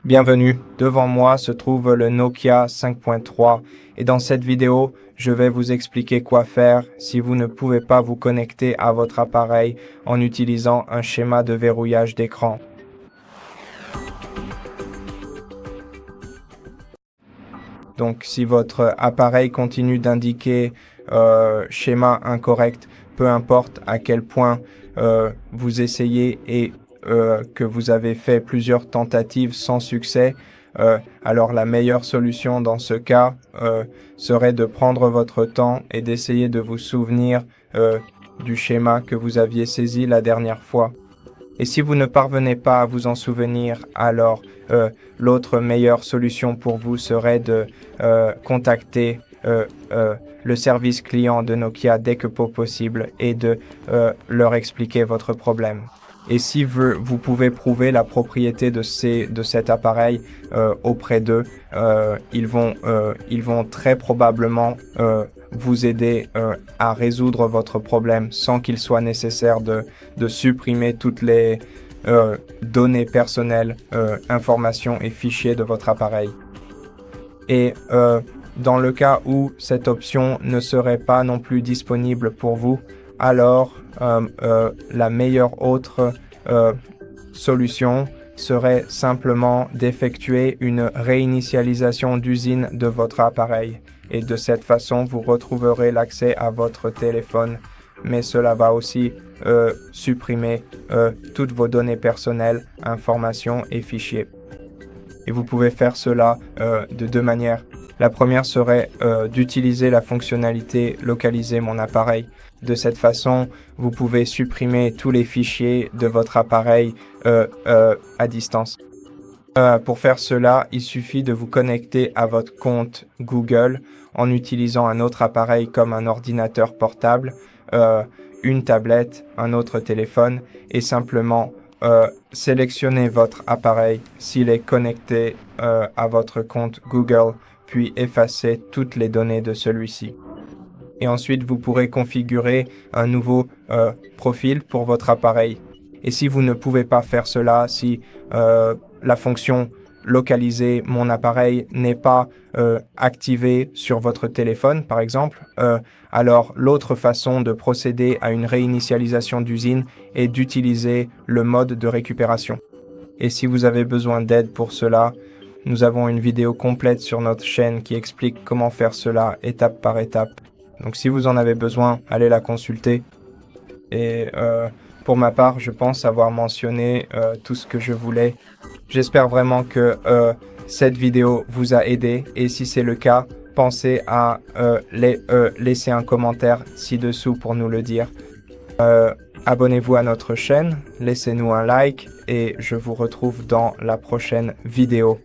Bienvenue, devant moi se trouve le Nokia 5.3 et dans cette vidéo, je vais vous expliquer quoi faire si vous ne pouvez pas vous connecter à votre appareil en utilisant un schéma de verrouillage d'écran. Donc si votre appareil continue d'indiquer schéma incorrect, peu importe à quel point vous essayez et que vous avez fait plusieurs tentatives sans succès, alors la meilleure solution dans ce cas serait de prendre votre temps et d'essayer de vous souvenir du schéma que vous aviez saisi la dernière fois. Et si vous ne parvenez pas à vous en souvenir, alors l'autre meilleure solution pour vous serait de contacter le service client de Nokia dès que possible et de leur expliquer votre problème. Et si vous pouvez prouver la propriété de cet appareil auprès d'eux, ils vont très probablement vous aider à résoudre votre problème sans qu'il soit nécessaire de supprimer toutes les données personnelles, informations et fichiers de votre appareil. Et dans le cas où cette option ne serait pas non plus disponible pour vous, alors la meilleure autre solution serait simplement d'effectuer une réinitialisation d'usine de votre appareil. Et de cette façon, vous retrouverez l'accès à votre téléphone, mais cela va aussi supprimer toutes vos données personnelles, informations et fichiers. Et vous pouvez faire cela de deux manières. La première serait d'utiliser la fonctionnalité « Localiser mon appareil ». De cette façon, vous pouvez supprimer tous les fichiers de votre appareil à distance. Pour faire cela, il suffit de vous connecter à votre compte Google en utilisant un autre appareil comme un ordinateur portable, une tablette, un autre téléphone et simplement sélectionner votre appareil s'il est connecté à votre compte Google, puis effacer toutes les données de celui-ci. Et ensuite, vous pourrez configurer un nouveau profil pour votre appareil. Et si vous ne pouvez pas faire cela, si la fonction localiser mon appareil n'est pas activée sur votre téléphone, par exemple, alors l'autre façon de procéder à une réinitialisation d'usine est d'utiliser le mode de récupération. Et si vous avez besoin d'aide pour cela, nous avons une vidéo complète sur notre chaîne qui explique comment faire cela étape par étape. Donc si vous en avez besoin, allez la consulter. Et pour ma part, je pense avoir mentionné tout ce que je voulais. J'espère vraiment que cette vidéo vous a aidé. Et si c'est le cas, pensez à laisser un commentaire ci-dessous pour nous le dire. Abonnez-vous à notre chaîne, laissez-nous un like et je vous retrouve dans la prochaine vidéo.